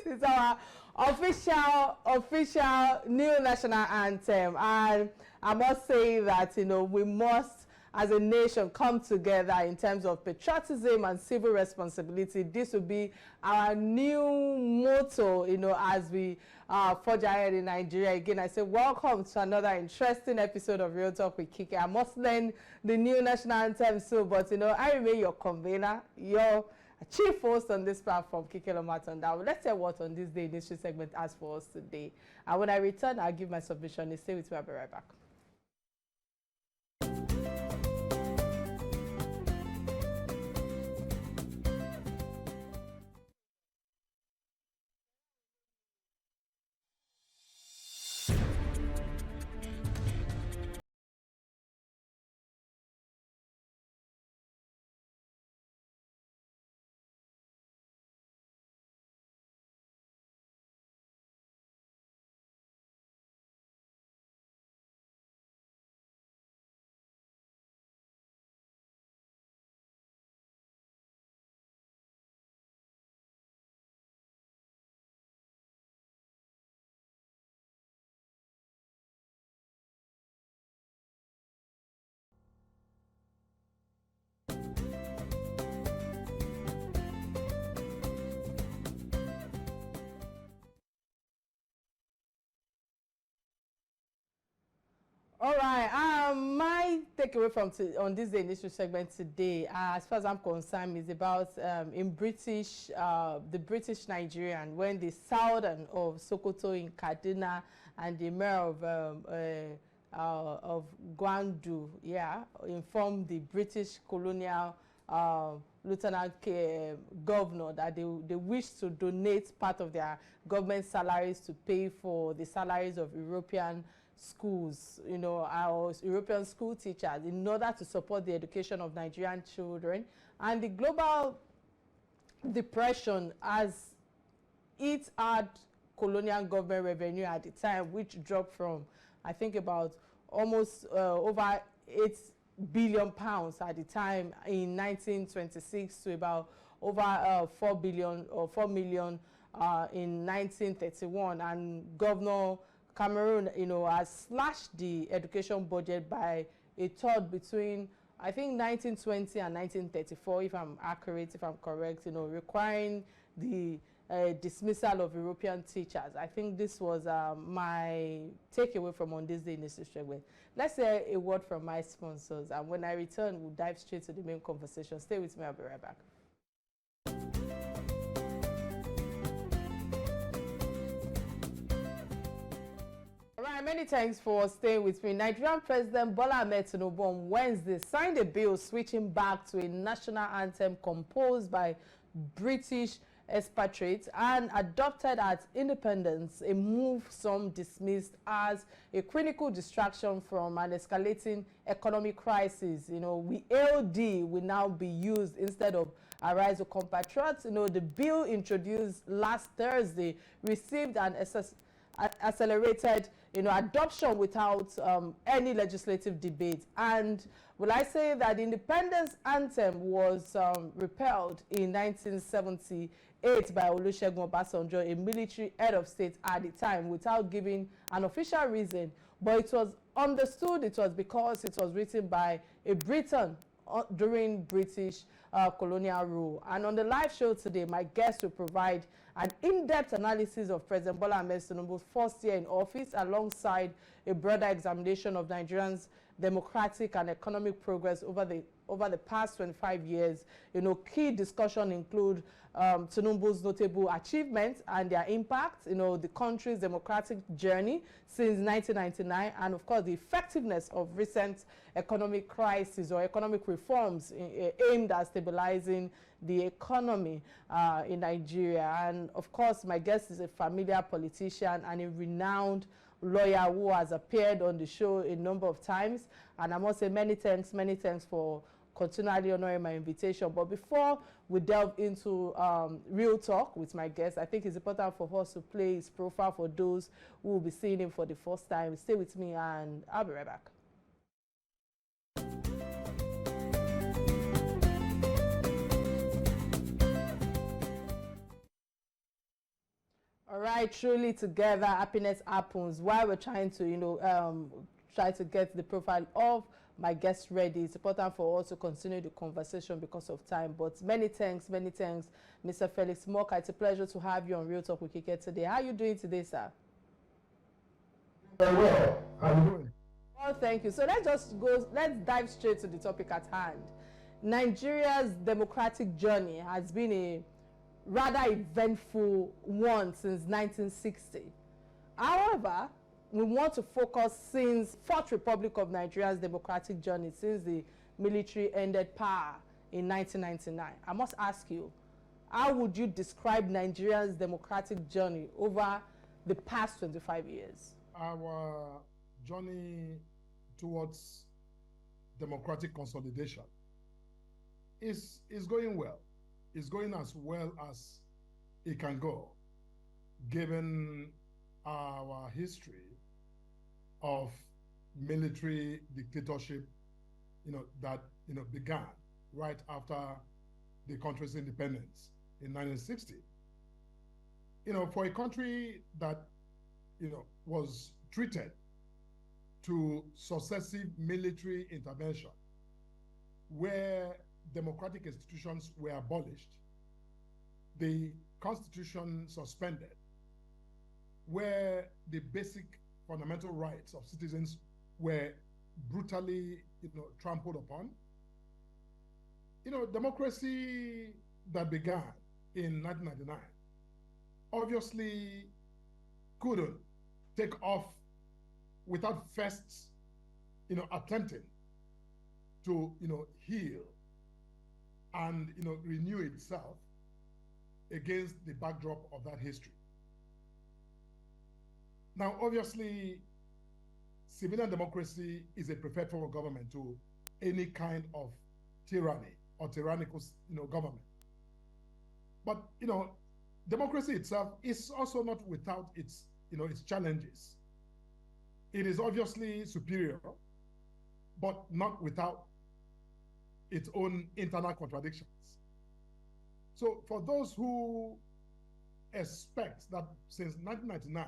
is our official new national anthem, and I must say that, you know, we must, as a nation, come together in terms of patriotism and civil responsibility. This will be our new motto, you know, as we forge ahead in Nigeria. Again, I say welcome to another interesting episode of Real Talk with Kike. I must learn the new national anthem soon, but, you know, I remain your convener, your chief host on this platform, Kike Atanda-Owo. Let's hear what on this day in history segment has for us today. And when I return, I'll give my submission. Stay with me, I'll be right back. All right, my takeaway from on this day initial segment today, as far as I'm concerned, is about in British, the British Nigerian, when the Sultan of Sokoto in Kaduna and the mayor of Gwandu, yeah, informed the British colonial lieutenant governor that they wish to donate part of their government salaries to pay for the salaries of European schools, you know, our European school teachers, in order to support the education of Nigerian children. And the global depression, as it had colonial government revenue at the time, which dropped from, I think, about almost over 8 billion pounds at the time in 1926 to about over 4 billion or 4 million in 1931. And Governor Cameroon, you know, has slashed the education budget by a third between, I think, 1920 and 1934, if I'm accurate, if I'm correct, you know, requiring the dismissal of European teachers. I think this was my takeaway from on this day in this segment. Let's hear a word from my sponsors, and when I return, we'll dive straight to the main conversation. Stay with me, I'll be right back. Right, many thanks for staying with me. Nigerian President Bola Ahmed Tinubu on Wednesday signed a bill switching back to a national anthem composed by British expatriates and adopted at independence, a move some dismissed as a critical distraction from an escalating economic crisis. You know, AOD will now be used instead of Arise to Compatriots. You know, the bill introduced last Thursday received an accelerated, you know, adoption without any legislative debate. And will I say that the independence anthem was repealed in 1978 by Olusegun Obasanjo, a military head of state at the time, without giving an official reason. But it was understood it was because it was written by a Briton during British colonial rule. And on the live show today, my guest will provide an in-depth analysis of President Bola Ahmed Tinubu's first year in office, alongside a broader examination of Nigerians' democratic and economic progress over the past 25 years. You know, key discussion include Tinubu's notable achievements and their impact, you know, the country's democratic journey since 1999, and of course the effectiveness of recent economic crisis or economic reforms aimed at stabilizing the economy in Nigeria. And of course, my guest is a familiar politician and a renowned lawyer who has appeared on the show a number of times. And I must say many thanks for continually honoring my invitation. But before we delve into real talk with my guest, I think it's important for us to play his profile for those who will be seeing him for the first time. Stay with me and I'll be right back. All right, truly together, happiness happens. While we're trying to, try to get the profile of my guest ready, it's important for us to continue the conversation because of time. But many thanks, Mr. Felix Morka. It's a pleasure to have you on Real Talk with Kike today. How are you doing today, sir? Very well. How are you doing? Well, thank you. So let's dive straight to the topic at hand. Nigeria's democratic journey has been a rather eventful one since 1960. However, we want to focus since Fourth Republic of Nigeria's democratic journey, since the military ended power in 1999. I must ask you, how would you describe Nigeria's democratic journey over the past 25 years? Our journey towards democratic consolidation is going well. It's going as well as it can go, given our history of military dictatorship, that began right after the country's independence in 1960. For a country that was treated to successive military intervention, where democratic institutions were abolished, the constitution suspended, where the basic fundamental rights of citizens were brutally trampled upon. Democracy that began in 1999 obviously couldn't take off without first attempting to heal and renew itself against the backdrop of that history. Now, obviously, civilian democracy is a preferred form of government to any kind of tyranny or tyrannical government. But democracy itself is also not without its its challenges. It is obviously superior, but not without its own internal contradictions. So for those who expect that since 1999,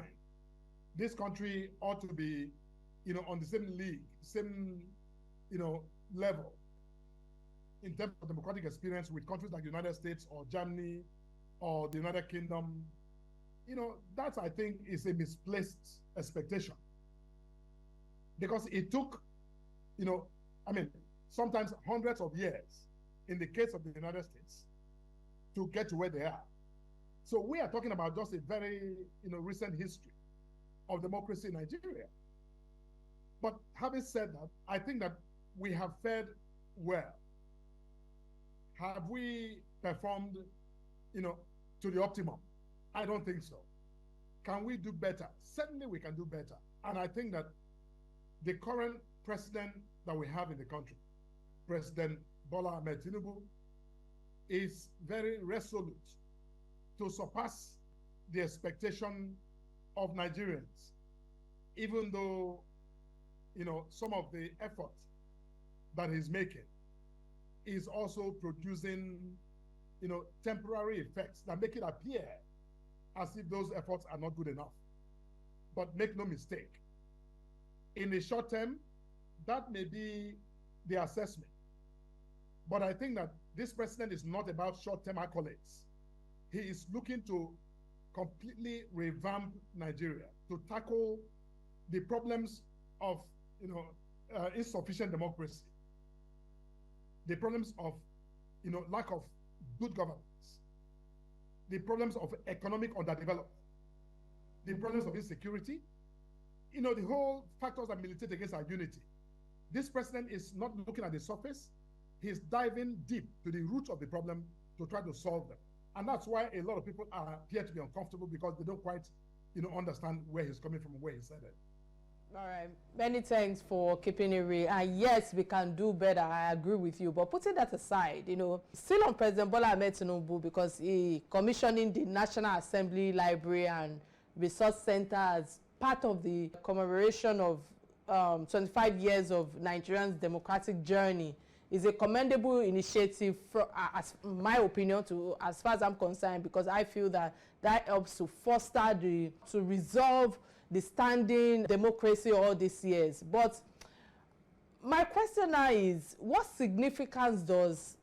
this country ought to be, on the same league, same, level in terms of democratic experience with countries like the United States or Germany or the United Kingdom, that I think is a misplaced expectation. Because it took, sometimes hundreds of years in the case of the United States to get to where they are. So we are talking about just a very, recent history of democracy in Nigeria. But having said that, I think that we have fared well. Have we performed, to the optimum? I don't think so. Can we do better? Certainly we can do better. And I think that the current president that we have in the country, President Bola Tinubu, is very resolute to surpass the expectation of Nigerians, even though, some of the effort that he's making is also producing, temporary effects that make it appear as if those efforts are not good enough. But make no mistake, in the short term, that may be the assessment. But I think that this president is not about short-term accolades. He is looking to completely revamp Nigeria, to tackle the problems of insufficient democracy, the problems of lack of good governance, the problems of economic underdevelopment, the problems of insecurity, the whole factors that militate against our unity. This president is not looking at the surface. He's diving deep to the root of the problem to try to solve them. And that's why a lot of people appear to be uncomfortable, because they don't quite, understand where he's coming from and where he's headed. All right. Many thanks for keeping it real. And yes, we can do better. I agree with you. But putting that aside, still on President Bola Tinubu, because he commissioning the National Assembly Library and Resource Center as part of the commemoration of 25 years of Nigerians' democratic journey is a commendable initiative, as my opinion, as far as I'm concerned, because I feel that that helps to foster to resolve the standing democracy all these years. But my question now is, what significance does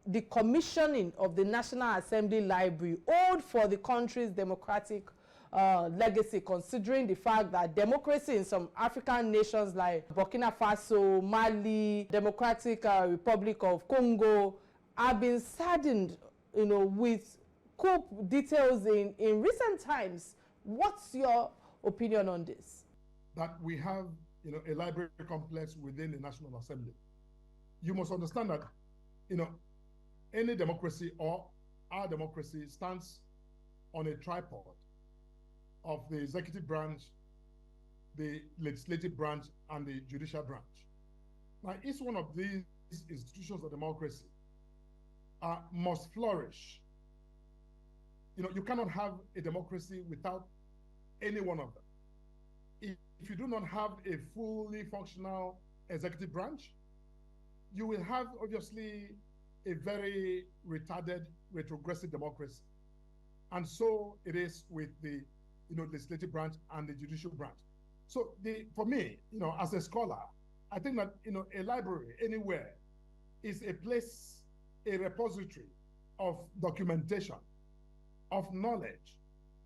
the commissioning of the National Assembly Library hold for the country's democratic legacy, considering the fact that democracy in some African nations like Burkina Faso, Mali, Democratic Republic of Congo have been saddened, with coup details in recent times? What's your opinion on this? That we have, a library complex within the National Assembly. You must understand that, any democracy or our democracy stands on a tripod of the executive branch, the legislative branch, and the judicial branch. Now, each one of these institutions of democracy must flourish. You cannot have a democracy without any one of them. If you do not have a fully functional executive branch, you will have, obviously, a very retarded, retrogressive democracy. And so it is with the legislative branch and the judicial branch. So for me, as a scholar, I think that a library anywhere is a place, a repository of documentation, of knowledge,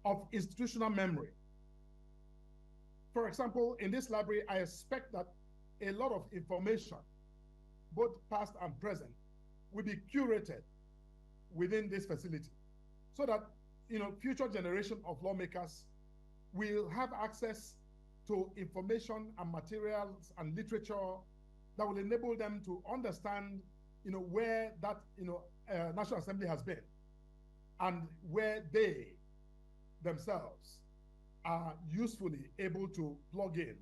of institutional memory. For example, in this library, I expect that a lot of information, both past and present, will be curated within this facility, so that future generation of lawmakers will have access to information and materials and literature that will enable them to understand, where that National Assembly has been, and where they themselves are usefully able to plug in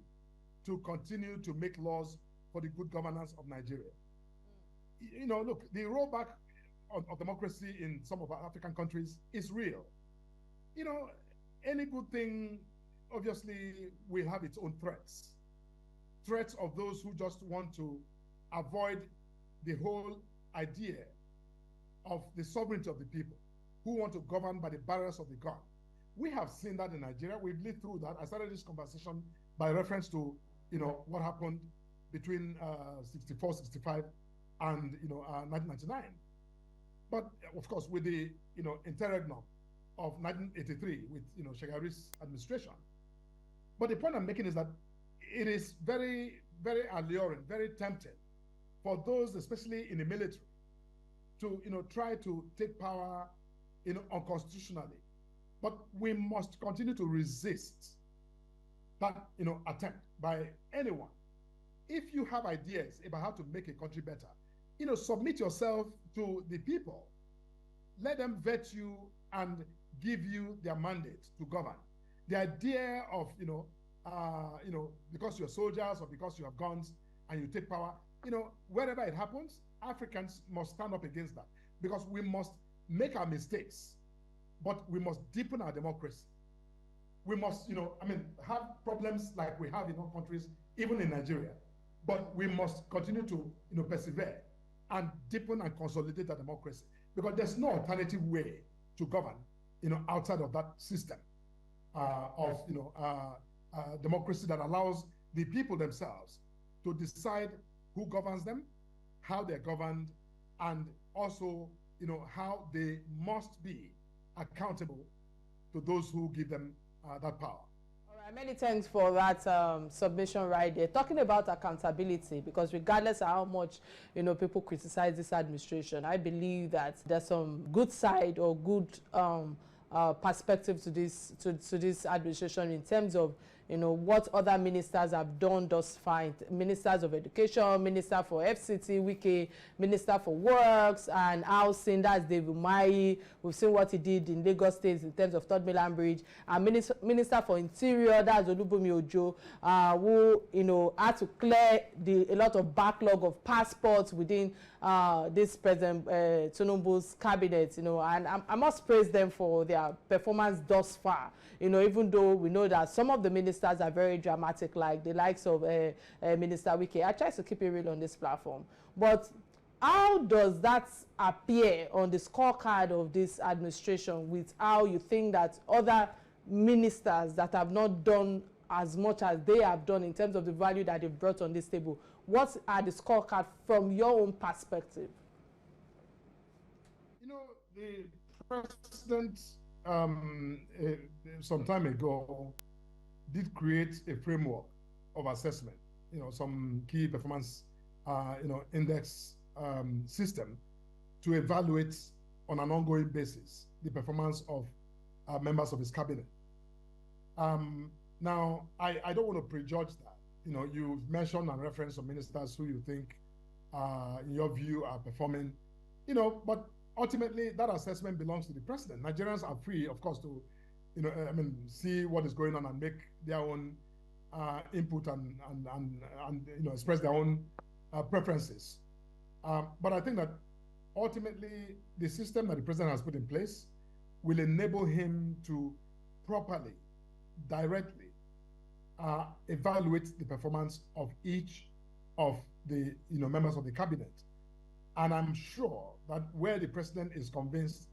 to continue to make laws for the good governance of Nigeria. Look, the rollback of democracy in some of our African countries is real. Any good thing, obviously, will have its own threats. Threats of those who just want to avoid the whole idea of the sovereignty of the people, who want to govern by the barriers of the gun. We have seen that in Nigeria. We've lived through that. I started this conversation by reference to, what happened between 64, 65, and 1999. But of course, with the interregnum of 1983 with Shagari's administration. But the point I'm making is that it is very, very alluring, very tempting for those, especially in the military, to try to take power unconstitutionally. But we must continue to resist that attempt by anyone. If you have ideas about how to make a country better, submit yourself to the people. Let them vet you and give you their mandate to govern. The idea of, because you're soldiers or because you have guns and you take power, wherever it happens, Africans must stand up against that, because we must make our mistakes, but we must deepen our democracy. We must, have problems like we have in all countries, even in Nigeria, but we must continue to, persevere and deepen and consolidate our democracy, because there's no alternative way to govern, outside of that system of, democracy that allows the people themselves to decide who governs them, how they're governed, and also, how they must be accountable to those who give them that power. All right, many thanks for that submission right there. Talking about accountability, because regardless of how much people criticize this administration, I believe that there's some good side or good perspective to this administration in terms of what other ministers have done thus far. Ministers of Education, Minister for FCT, Kike, Minister for Works and Housing, that's David Umahi. We've seen what he did in Lagos State in terms of Third Mainland Bridge. And Minister for Interior, that's Olubunmi Ojo, who had to clear a lot of backlog of passports within this President Tinubu's cabinet, and I must praise them for their performance thus far. Even though we know that some of the ministers are very dramatic, like the likes of Minister Kike. I try to keep it real on this platform. But How does that appear on the scorecard of this administration with how you think that other ministers that have not done as much as they have done in terms of the value that they've brought on this table? What are the scorecard from your own perspective? You know, the president some time ago did create a framework of assessment, you know, some key performance, index system to evaluate on an ongoing basis the performance of members of his cabinet. Now, I don't want to prejudge that. You know, you've mentioned and referenced some ministers who you think, in your view, are performing, you know, but ultimately that assessment belongs to the president. Nigerians are free, of course, to, see what is going on and make their own input and express their own preferences. But I think that ultimately the system that the president has put in place will enable him to properly, directly evaluate the performance of each of the members of the cabinet. And I'm sure that where the president is convinced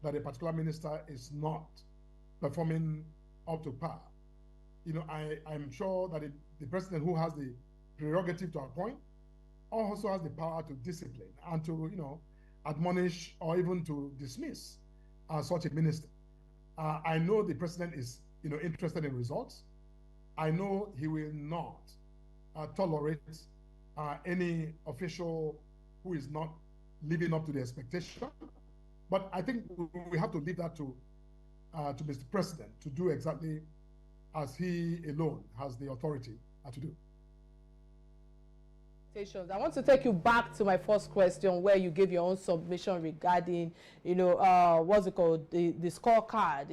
that a particular minister is not performing up to par, I'm sure that the president, who has the prerogative to appoint, also has the power to discipline and to, admonish or even to dismiss such a minister. I know the president is, interested in results. I know he will not tolerate any official who is not living up to the expectation. But I think we have to leave that to Mr. President to do exactly as he alone has the authority to do. I want to take you back to my first question where you gave your own submission regarding, what's it called, the scorecard,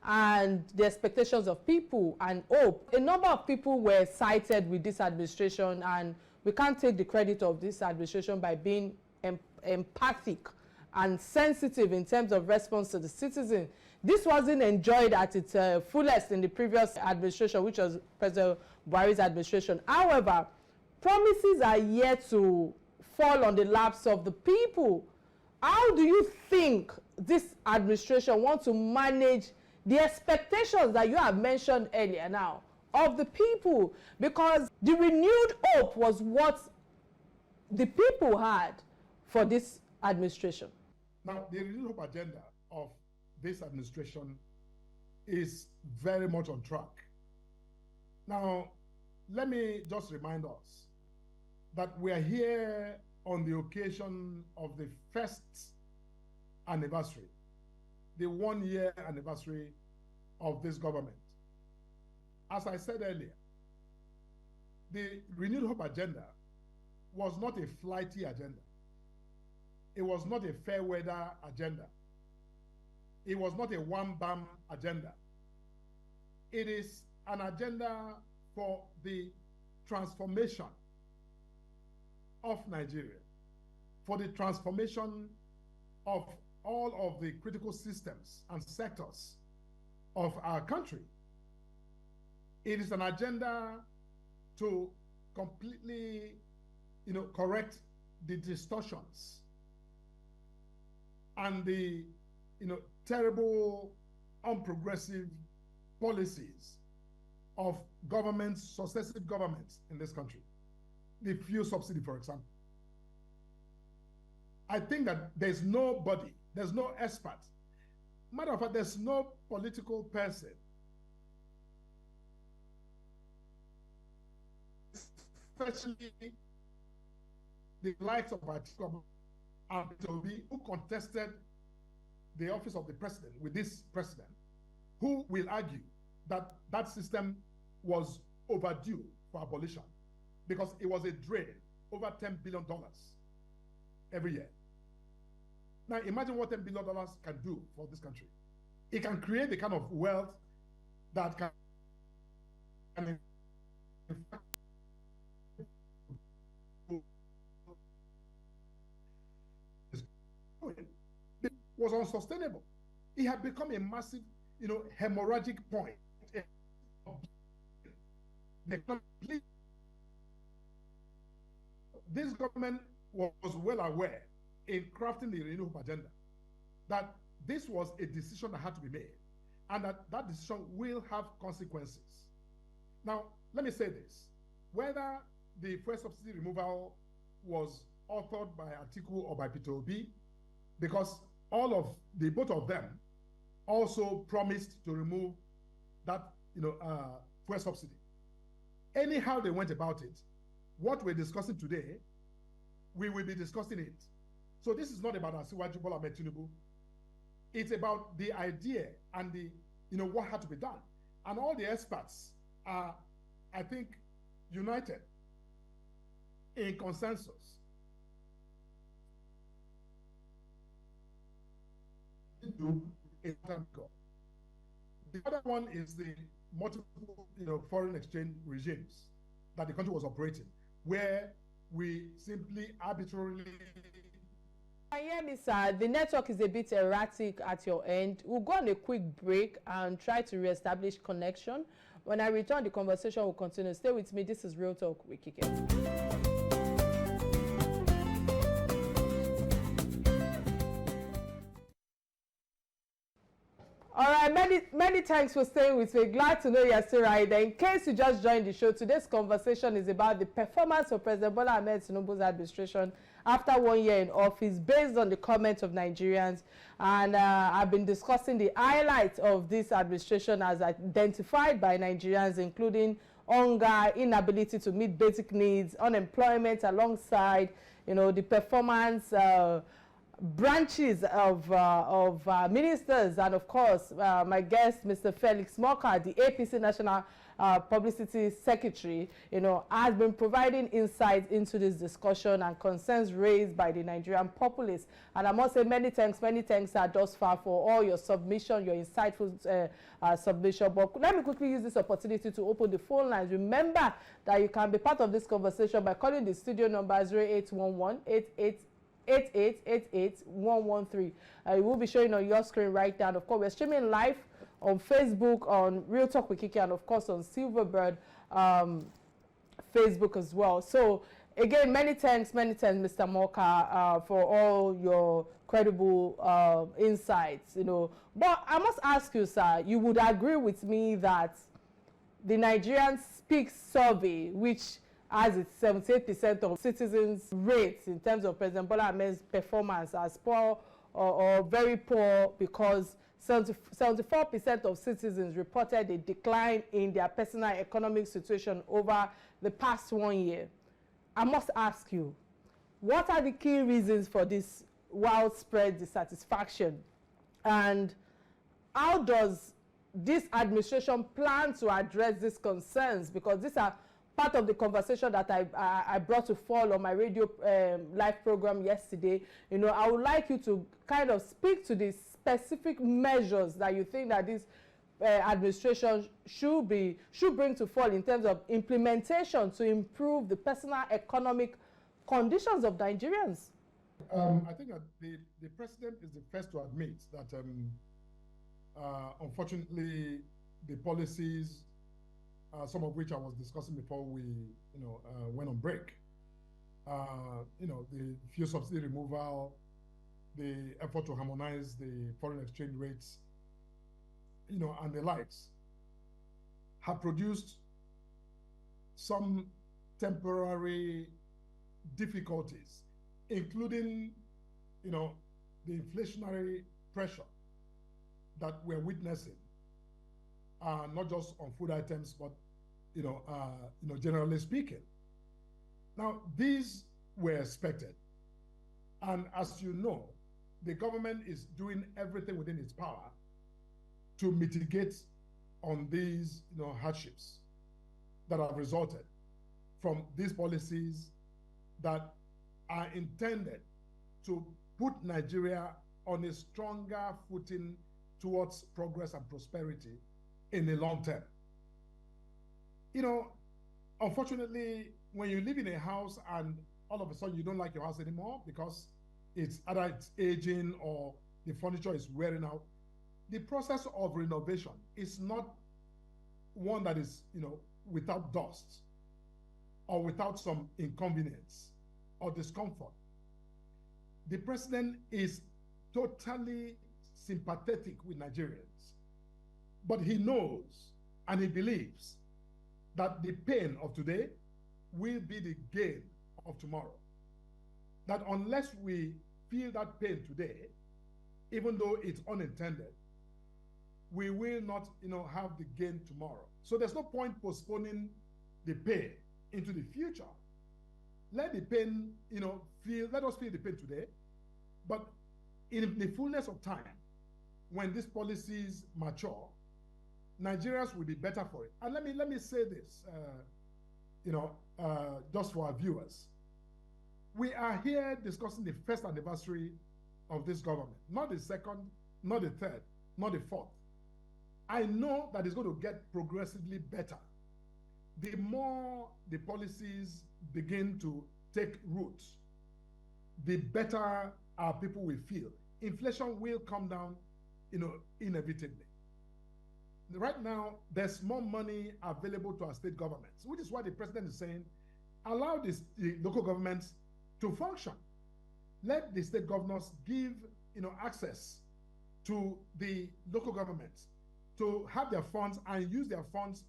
and the expectations of people and hope. A number of people were cited with this administration, and we can't take the credit of this administration by being empathic and sensitive in terms of response to the citizen. This wasn't enjoyed at its fullest in the previous administration, which was President Buhari's administration. However, promises are yet to fall on the laps of the people. How do you think this administration wants to manage the expectations that you have mentioned earlier now of the people? Because the renewed hope was what the people had for this administration. Now, the renewed hope agenda of this administration is very much on track. Now, let me just remind us that we are here on the occasion of the first anniversary, the 1-year anniversary of this government. As I said earlier, the renewed hope agenda was not a flighty agenda. It was not a fair weather agenda. It was not a one-bam agenda. It is an agenda for the transformation of Nigeria, for the transformation of all of the critical systems and sectors of our country. It is an agenda to completely, correct the distortions and the, terrible, unprogressive policies of governments, successive governments in this country. The fuel subsidy, for example. I think that there's nobody, there's no expert. Matter of fact, there's no political person, especially the likes of Atiku and Toby, who contested the office of the president with this president, who will argue that that system was overdue for abolition, because it was a drain, over $10 billion every year. Now, imagine what $10 billion can do for this country. It can create the kind of wealth that can it was unsustainable. It had become a massive, hemorrhagic point. This government was well aware in crafting the renewable agenda that this was a decision that had to be made and that that decision will have consequences. Now, let me say this. Whether the fuel subsidy removal was authored by Atiku or by Peter Obi, because both of them also promised to remove that fuel subsidy. Anyhow they went about it, what we're discussing today, we will be discussing it. So this is not about Asiwaju Bola Ahmed Tinubu. It's about the idea and what had to be done. And all the experts are, I think, united in consensus. The other one is the multiple foreign exchange regimes that the country was operating, where we simply arbitrarily. Can you hear me, sir? The network is a bit erratic at your end. We'll go on a quick break and try to reestablish connection. When I return, the conversation will continue. Stay with me. This is Real Talk with Kike. All right, many thanks for staying with me. Glad to know you're still right there. In case you just joined the show, today's conversation is about the performance of President Bola Ahmed Tinubu's administration after 1 year in office, based on the comments of Nigerians. And I've been discussing the highlights of this administration as identified by Nigerians, including hunger, inability to meet basic needs, unemployment, alongside the performance branches of ministers, and of course my guest, Mr. Felix Morka, the APC National Publicity Secretary, has been providing insight into this discussion and concerns raised by the Nigerian populace. And I must say many thanks thus far for all your submission, your insightful submission. But let me quickly use this opportunity to open the phone lines. Remember that you can be part of this conversation by calling the studio number 0811 8888-113. It will be showing on your screen right now. And of course, we're streaming live on Facebook, on Real Talk with Kike, and of course on Silverbird Facebook as well. So again, many thanks, Mr. Morka, for all your credible insights. But I must ask you, sir, you would agree with me that the Nigerian Speak survey, which as it's 78% of citizens rate in terms of President Bola Ahmed's performance as poor or very poor, because 74% of citizens reported a decline in their personal economic situation over the past 1 year. I must ask you, what are the key reasons for this widespread dissatisfaction? And how does this administration plan to address these concerns? Because these are part of the conversation that I brought to fall on my radio live program yesterday. I would like you to kind of speak to the specific measures that you think that this administration should bring to fall in terms of implementation to improve the personal economic conditions of Nigerians. I think that the president is the first to admit that unfortunately the policies, some of which I was discussing before we, went on break. The fuel subsidy removal, the effort to harmonize the foreign exchange rates, and the likes, have produced some temporary difficulties, including, the inflationary pressure that we're witnessing. Not just on food items, but generally speaking. Now, these were expected, and as you know, the government is doing everything within its power to mitigate on these hardships that have resulted from these policies that are intended to put Nigeria on a stronger footing towards progress and prosperity in the long term. Unfortunately, when you live in a house and all of a sudden you don't like your house anymore because it's either it's aging or the furniture is wearing out, the process of renovation is not one that is, without dust or without some inconvenience or discomfort the president is totally sympathetic with Nigerians, but he knows and he believes that the pain of today will be the gain of tomorrow. That unless we feel that pain today, even though it's unintended, we will not, have the gain tomorrow. So there's no point postponing the pain into the future. Let the pain, let us feel the pain today, but in the fullness of time, when these policies mature, Nigerians will be better for it. And let me say this, just for our viewers. We are here discussing the first anniversary of this government, not the second, not the third, not the fourth. I know that it's going to get progressively better. The more the policies begin to take root, the better our people will feel. Inflation will come down, inevitably. Right now, there's more money available to our state governments, which is why the president is saying, allow the local governments to function. Let the state governors give, access to the local governments to have their funds and use their funds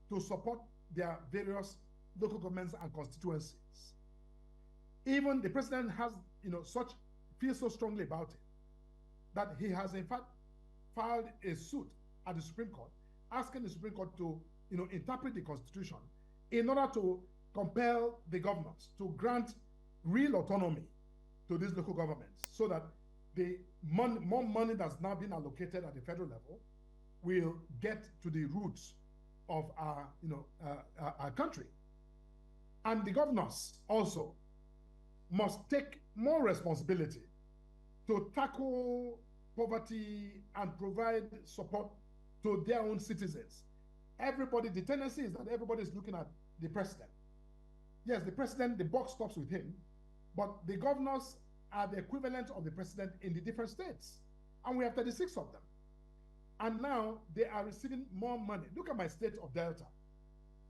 to support their various local governments and constituencies. Even the president has, feels so strongly about it that he has in fact filed a suit at the Supreme Court, asking the Supreme Court to, interpret the Constitution in order to compel the governors to grant real autonomy to these local governments, so that the more money that's now been allocated at the federal level will get to the roots of our country. And the governors also must take more responsibility to tackle poverty and provide support to their own citizens. The tendency is that everybody is looking at the president. Yes, the president, the buck stops with him, but the governors are the equivalent of the president in the different states. And we have 36 of them. And now they are receiving more money. Look at my state of Delta.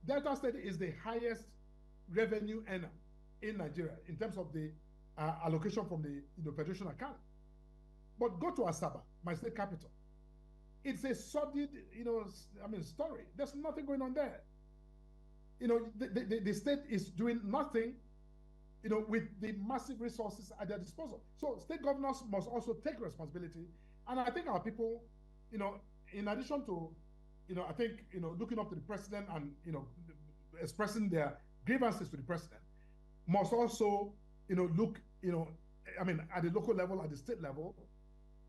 Delta State is the highest revenue earner in Nigeria in terms of the allocation from the federation account. But go to Asaba, my state capital. It's a sordid, story. There's nothing going on there. The state is doing nothing, with the massive resources at their disposal. So state governors must also take responsibility. And I think our people, in addition to, I think, looking up to the president and, expressing their grievances to the president, must also, look, at the local level, at the state level,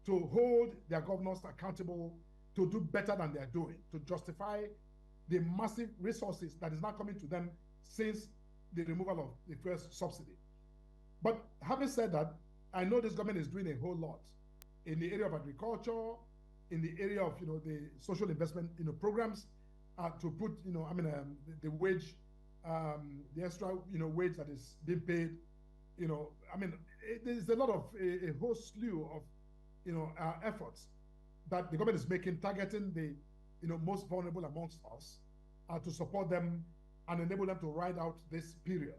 to hold their governors accountable to do better than they're doing, to justify the massive resources that is now coming to them since the removal of the first subsidy. But having said that, I know this government is doing a whole lot in the area of agriculture, in the area of the social investment programs to put the wage, the extra wage that is being paid. There's a lot of a whole slew of efforts that the government is making, targeting the most vulnerable amongst us to support them and enable them to ride out this period,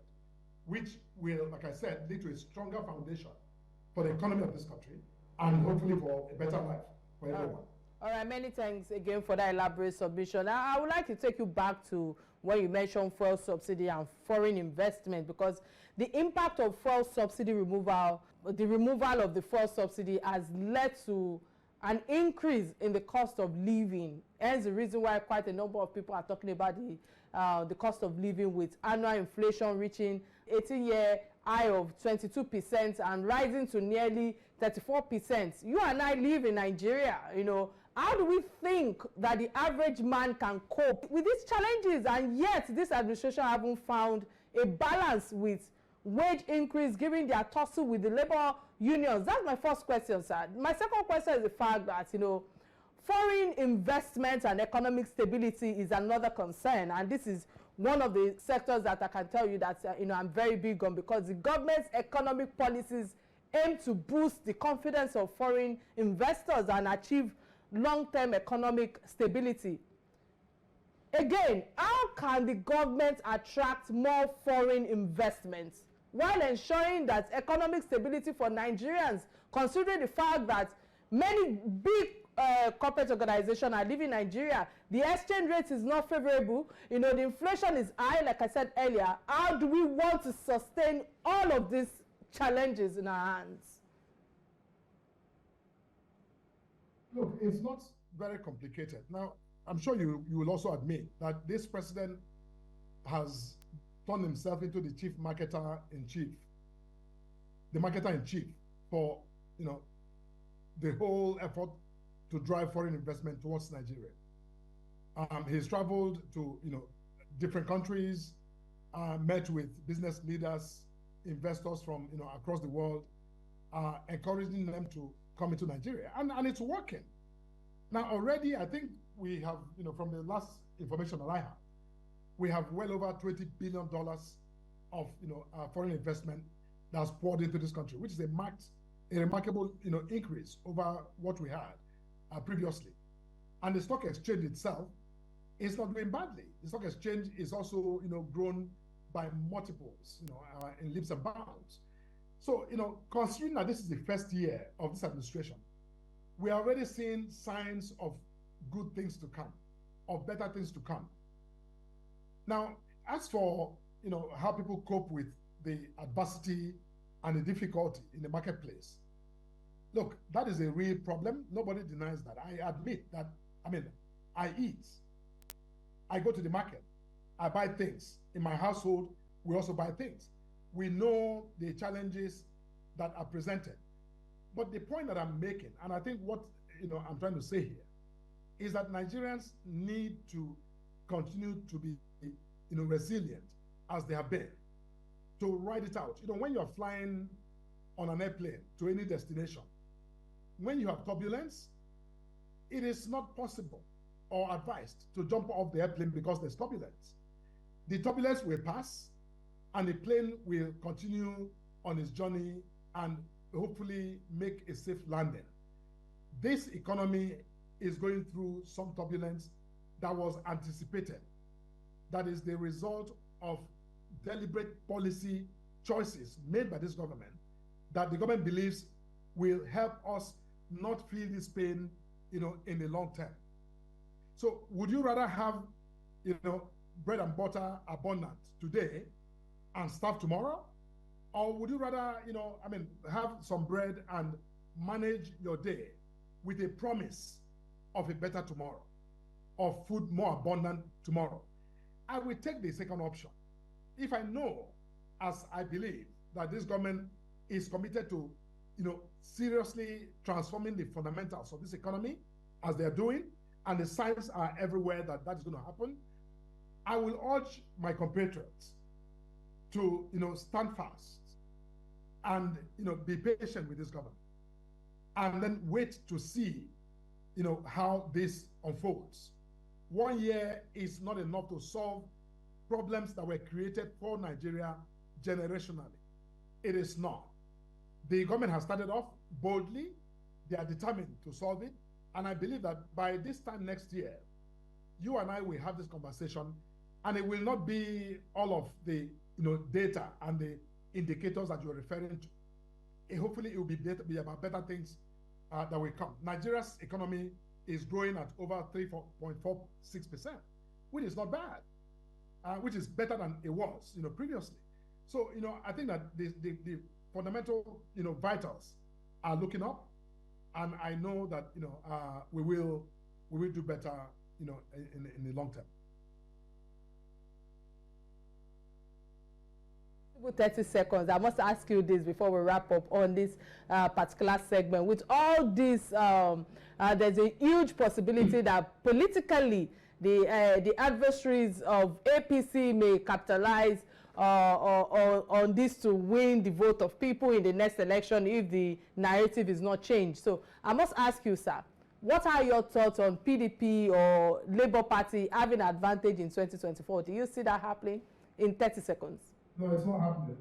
which will, like I said, lead to a stronger foundation for the economy of this country and hopefully for a better life for everyone. All right, many thanks again for that elaborate submission. I would like to take you back to when you mentioned fuel subsidy and foreign investment, because the impact of fuel subsidy removal, the removal of the fuel subsidy has led to an increase in the cost of living. Hence the reason why quite a number of people are talking about the cost of living, with annual inflation reaching 18-year high of 22% and rising to nearly 34%. You and I live in Nigeria, How do we think that the average man can cope with these challenges? And yet this administration haven't found a balance with wage increase, given their tussle with the labor unions. That's my first question, sir. My second question is the fact that, foreign investment and economic stability is another concern. And this is one of the sectors that I can tell you that, I'm very big on, because the government's economic policies aim to boost the confidence of foreign investors and achieve long-term economic stability. Again, how can the government attract more foreign investments while ensuring that economic stability for Nigerians, considering the fact that many big corporate organizations are leaving Nigeria, the exchange rate is not favorable, you know, the inflation is high, like I said earlier. How do we want to sustain all of these challenges in our hands? Look, it's not very complicated. Now, I'm sure you will also admit that this president has turned himself into the chief marketer in chief, the marketer in chief for, you know, the whole effort to drive foreign investment towards Nigeria. He's traveled to, you know, different countries, met with business leaders, investors from, you know, across the world, encouraging them to come into Nigeria, and it's working. Now, already, I think we have, you know, from the last information that I have, we have well over $20 billion of, you know, foreign investment that's poured into this country, which is a remarkable, you know, increase over what we had previously. And the stock exchange itself is not doing badly. The stock exchange is also, you know, grown by multiples, you know, in leaps and bounds. So, you know, considering that this is the first year of this administration, we are already seeing signs of good things to come, of better things to come. Now, as for, you know, how people cope with the adversity and the difficulty in the marketplace, look, that is a real problem. Nobody denies that. I admit that. I mean, I eat, I go to the market, I buy things. In my household, we also buy things. We know the challenges that are presented. But the point that I'm making, and I think what, you know, I'm trying to say here, is that Nigerians need to continue to be, you know, resilient as they have been, to ride it out. You know, when you're flying on an airplane to any destination, when you have turbulence, it is not possible or advised to jump off the airplane because there's turbulence. The turbulence will pass and the plane will continue on its journey and hopefully make a safe landing. This economy is going through some turbulence that was anticipated. That is the result of deliberate policy choices made by this government that the government believes will help us not feel this pain, you know, in the long term. So would you rather have, you know, bread and butter abundant today and starve tomorrow? Or would you rather, you know, I mean, have some bread and manage your day with a promise of a better tomorrow, of food more abundant tomorrow? I will take the second option. If I know, as I believe, that this government is committed to, you know, seriously transforming the fundamentals of this economy, as they're doing, and the signs are everywhere that that is going to happen, I will urge my compatriots to, you know, stand fast and, you know, be patient with this government, and then wait to see, you know, how this unfolds. 1 year is not enough to solve problems that were created for Nigeria generationally. It is not. The government has started off boldly. They are determined to solve it. And I believe that by this time next year, you and I will have this conversation, and it will not be all of the, you know, data and the indicators that you're referring to. Hopefully, it will be about better things that will come. Nigeria's economy is growing at over 3.46%, which is not bad, which is better than it was, you know, previously. So, you know, I think that the fundamental, you know, vitals are looking up, and I know that, you know, we will do better, you know, in the long term. 30 seconds. I must ask you this before we wrap up on this particular segment. With all this, there's a huge possibility that politically the adversaries of APC may capitalize on this to win the vote of people in the next election if the narrative is not changed. So I must ask you, sir, what are your thoughts on PDP or Labour Party having an advantage in 2024? Do you see that happening in 30 seconds? No, it's not happening.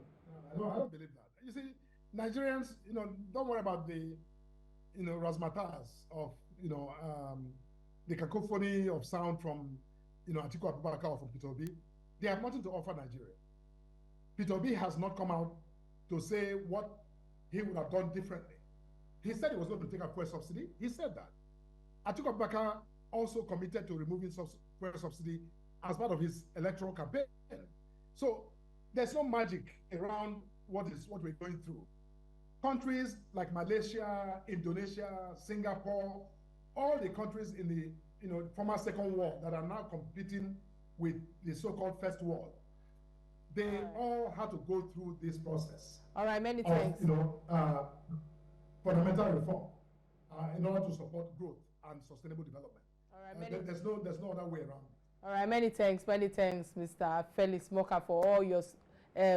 I don't believe that. You see, Nigerians, you know, don't worry about the, you know, razzmatazz of, you know, the cacophony of sound from, you know, Atiku Abubakar or from Peter Obi. They have nothing to offer Nigeria. Peter Obi has not come out to say what he would have done differently. He said he was going to take a fuel subsidy. He said that. Atiku Abubakar also committed to removing fuel subsidy as part of his electoral campaign. So there's no magic around what we're going through. Countries like Malaysia, Indonesia, Singapore, all the countries in the former Second World that are now competing with the so-called First World, they all had to go through this process. All right, many thanks. Fundamental reform in order to support growth and sustainable development. All right, there's no other way around it. All right, many thanks, Mr. Felix Morka, for all your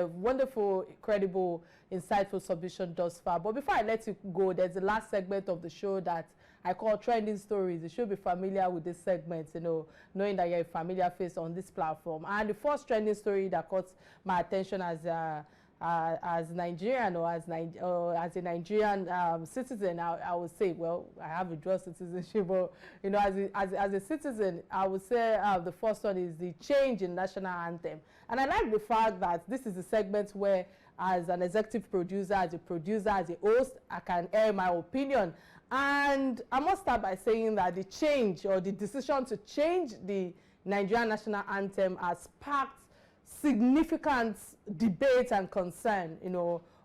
wonderful, credible, insightful submission thus far. But before I let you go, there's the last segment of the show that I call Trending Stories. You should be familiar with this segment, knowing that you're a familiar face on this platform. And the first trending story that caught my attention as Nigerian or as a Nigerian citizen, I would say, well, I have a dual citizenship, but as a citizen, I would say the first one is the change in national anthem. And I like the fact that this is a segment where, as an executive producer, as a host, I can air my opinion. And I must start by saying that the change or the decision to change the Nigerian national anthem has sparked significant debate and concern,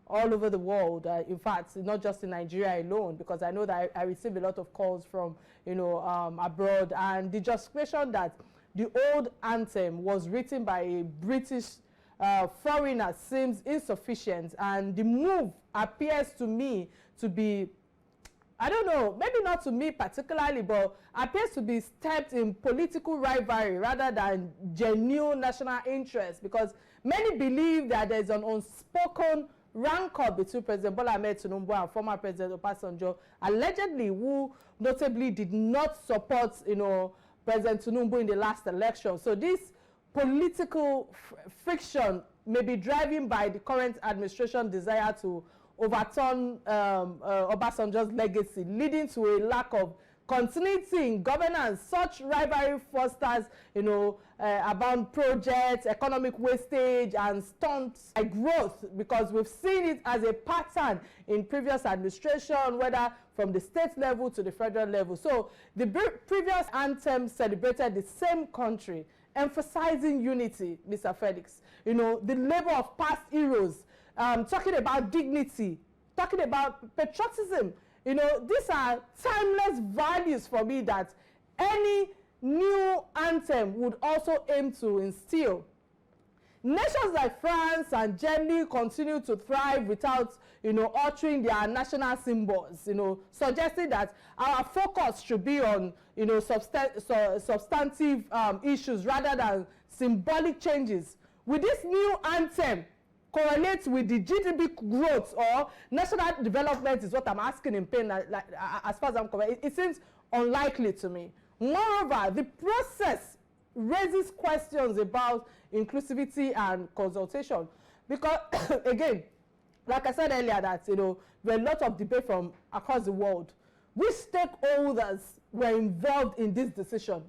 all over the world. In fact, not just in Nigeria alone, because I know that I receive a lot of calls from, abroad. And the justification that the old anthem was written by a British foreigner seems insufficient, and the move appears to me to be, I don't know, maybe not to me particularly, but appears to be steeped in political rivalry rather than genuine national interest, because many believe that there's an unspoken rancor between President Bola Ahmed Tinubu and former President Obasanjo, allegedly, who notably did not support, President Tinubu in the last election. So this political friction may be driven by the current administration desire to overturn Obasanjo's legacy, leading to a lack of continuity in governance. Such rivalry fosters, about projects, economic wastage, and stunts growth, because we've seen it as a pattern in previous administration, whether from the state level to the federal level. So the previous anthem celebrated the same country, emphasizing unity, Mr. Felix. The labor of past heroes, talking about dignity, talking about patriotism. These are timeless values for me that any new anthem would also aim to instill. Nations like France and Germany continue to thrive without, altering their national symbols, suggesting that our focus should be on, substantive issues rather than symbolic changes. With this new anthem, correlates with the GDP growth or national development is what I'm asking in pain, as far as I'm concerned. It seems unlikely to me. Moreover, the process raises questions about inclusivity and consultation, because again, like I said earlier, that there are a lot of debate from across the world. Which stakeholders were involved in this decision?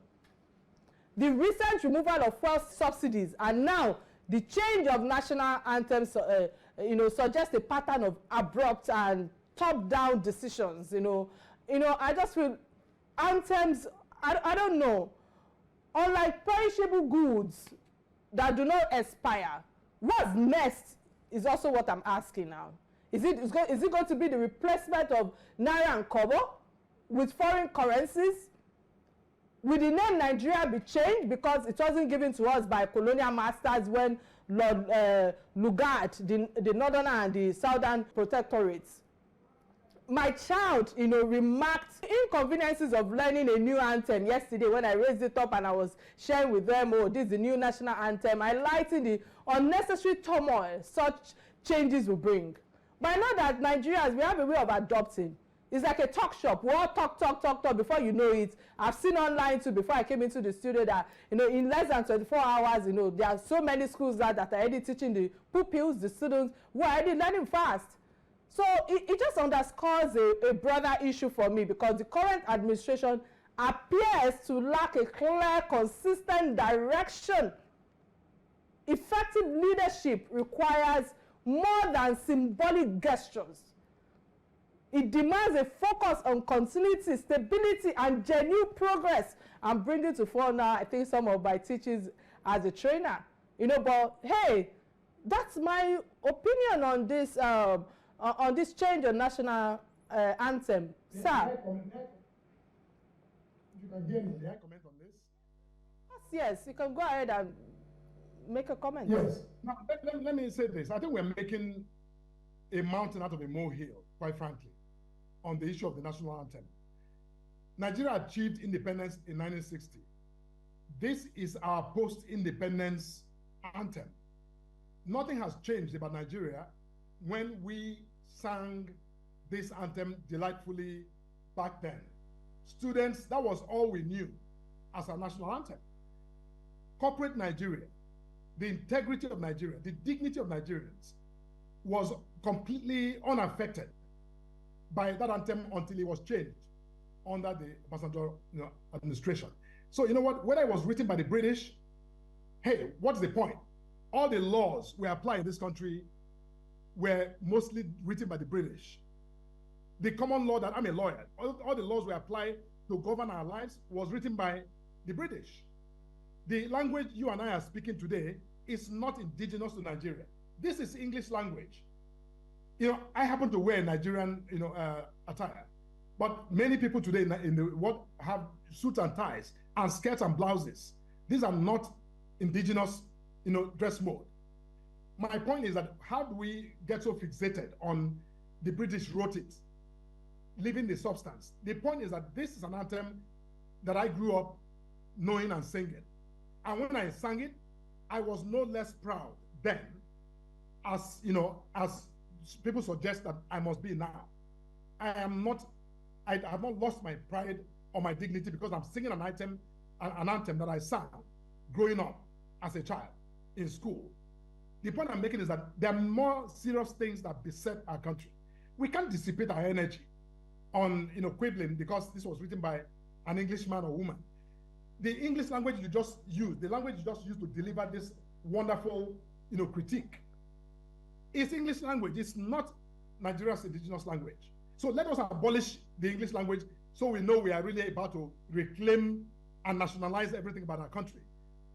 The recent removal of fuel subsidies and now the change of national anthems, suggests a pattern of abrupt and top-down decisions. I just feel anthems, I don't know, unlike perishable goods that do not expire, what's next is also what I'm asking now. Is it going to be the replacement of Naira and Kobo with foreign currencies? Will the name Nigeria be changed because it wasn't given to us by colonial masters when Lord Lugard, the northern and the southern protectorates? My child, remarked inconveniences of learning a new anthem yesterday when I raised it up and I was sharing with them, oh, this is the new national anthem, highlighting the unnecessary turmoil such changes will bring. But I know that Nigerians, we have a way of adopting. It's like a talk shop. We all talk before you know it. I've seen online too, before I came into the studio, that in less than 24 hours, there are so many schools that are already teaching the pupils, the students, who are already learning fast. So it just underscores a broader issue for me, because the current administration appears to lack a clear, consistent direction. Effective leadership requires more than symbolic gestures. It demands a focus on continuity, stability, and genuine progress. I'm bringing to fore now, I think, some of my teachings as a trainer. You know, but hey, that's my opinion on this change of national anthem. Yeah, Sir? You can hear me. May I comment on this? Yes, you can go ahead and make a comment. Yes. Now, let me say this. I think we're making a mountain out of a molehill, quite frankly, on the issue of the national anthem. Nigeria achieved independence in 1960. This is our post-independence anthem. Nothing has changed about Nigeria when we sang this anthem delightfully back then. Students, that was all we knew as our national anthem. Corporate Nigeria, the integrity of Nigeria, the dignity of Nigerians was completely unaffected by that anthem until it was changed under the Obasanjo administration. So you know what, whether it was written by the British, hey, what's the point? All the laws we apply in this country were mostly written by the British. The common law that, I'm a lawyer, all the laws we apply to govern our lives was written by the British. The language you and I are speaking today is not indigenous to Nigeria. This is English language. You know, I happen to wear Nigerian, attire, but many people today in the world have suits and ties and skirts and blouses. These are not indigenous, dress mode. My point is that how do we get so fixated on the British wrote it, leaving the substance? The point is that this is an anthem that I grew up knowing and singing. And when I sang it, I was no less proud then as people suggest that I must be now. I have not lost my pride or my dignity because I'm singing an anthem that I sang growing up as a child in school. The point I'm making is that there are more serious things that beset our country. We can't dissipate our energy on quibbling because this was written by an Englishman or woman. The English language you just used, the language you just used to deliver this wonderful critique, is English language. It's not Nigeria's indigenous language. So let us abolish the English language so we know we are really about to reclaim and nationalize everything about our country.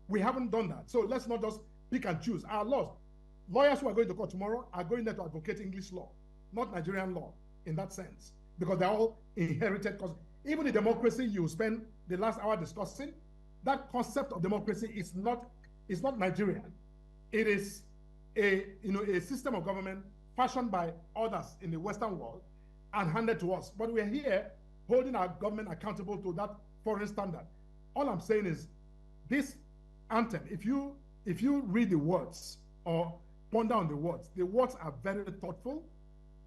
We haven't done that. So let's not just pick and choose. Our laws, lawyers who are going to court tomorrow are going there to advocate English law, not Nigerian law in that sense, because they're all inherited. Because even the democracy you spend the last hour discussing, that concept of democracy is not Nigerian. It is a system of government fashioned by others in the Western world and handed to us. But we're here holding our government accountable to that foreign standard. All I'm saying is this anthem, if you read the words or ponder on the words are very thoughtful.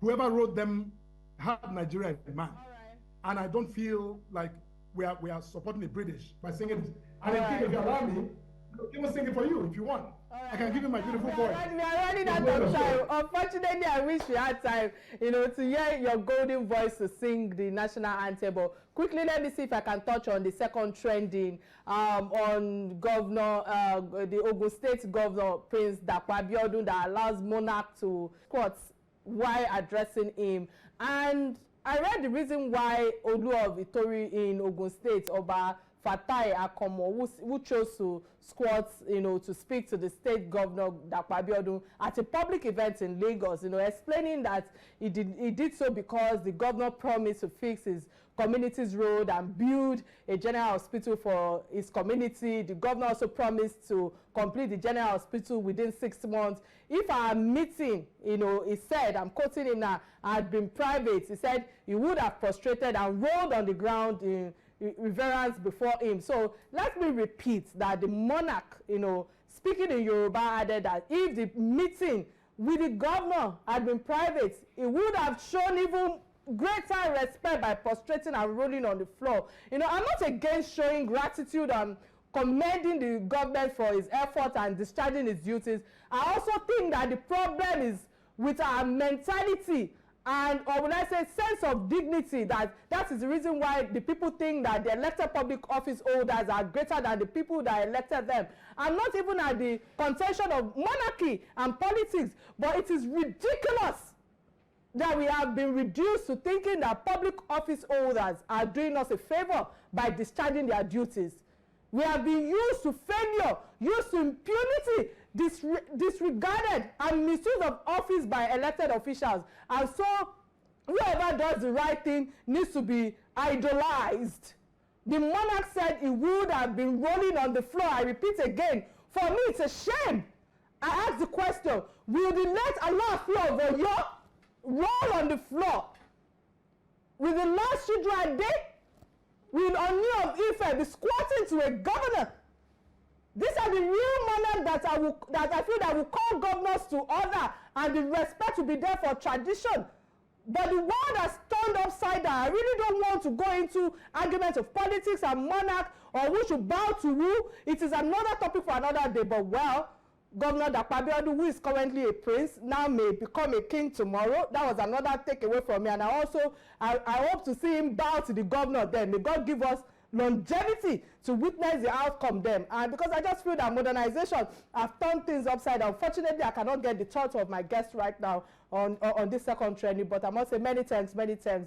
Whoever wrote them had Nigeria in mind. And I don't feel like we are supporting the British by singing it. And then if you allow me, even sing it for you if you want. I can give you my beautiful voice. We are running out of time. Unfortunately, I wish we had time, to hear your golden voice to sing the national anthem. But quickly, let me see if I can touch on the second trending on Governor, the Ogun State Governor, Prince Dapo Abiodun, that allows monarch to quote while addressing him. And I read the reason why Olu of Itori in Ogun State, Oba Fatai Akomo, who chose to squat, to speak to the state governor, Dapo Abiodun, at a public event in Lagos, explaining that he did so because the governor promised to fix his community's road and build a general hospital for his community. The governor also promised to complete the general hospital within 6 months. If our meeting, he said, I'm quoting him now, had been private, he said he would have prostrated and rolled on the ground in reverence before him. So let me repeat that the monarch, speaking in Yoruba, added that if the meeting with the governor had been private, he would have shown even greater respect by prostrating and rolling on the floor. I'm not against showing gratitude and commending the government for his effort and discharging his duties. I also think that the problem is with our mentality and, or would I say, sense of dignity, that is the reason why the people think that the elected public office holders are greater than the people that elected them. And not even at the contention of monarchy and politics, but it is ridiculous that we have been reduced to thinking that public office holders are doing us a favor by discharging their duties. We have been used to failure, used to impunity, disregarded and misuse of office by elected officials. And so whoever does the right thing needs to be idolized. The monarch said he would have been rolling on the floor. I repeat again, for me it's a shame. I ask the question, will the late Alaafin of Oyo roll on the floor? Will the last Shidra Ade, will Oni of Ife be squatting to a governor? These are the real monarchs that I feel that will call governors to order, and the respect will be there for tradition. But the world has turned upside down. I really don't want to go into arguments of politics and monarch, or who should bow to who. It is another topic for another day. But well, Governor Dapabiodun, who is currently a prince, now may become a king tomorrow. That was another takeaway from me. And I hope to see him bow to the governor then. May God give us longevity to witness the outcome then. And because I just feel that modernization have turned things upside down. Unfortunately, I cannot get the thoughts of my guest right now on this second training, but I must say many thanks to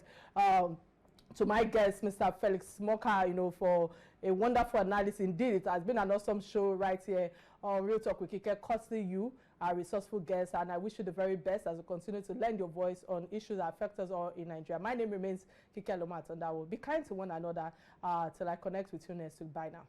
my guest, Mr. Felix Morka, you know, for a wonderful analysis. Indeed, it has been an awesome show right here on Real Talk with Kike. Courtesy you, our resourceful guest, and I wish you the very best as you continue to lend your voice on issues that affect us all in Nigeria. My name remains Kike Atanda-Owo. Be kind to one another till I connect with you next week. Bye now.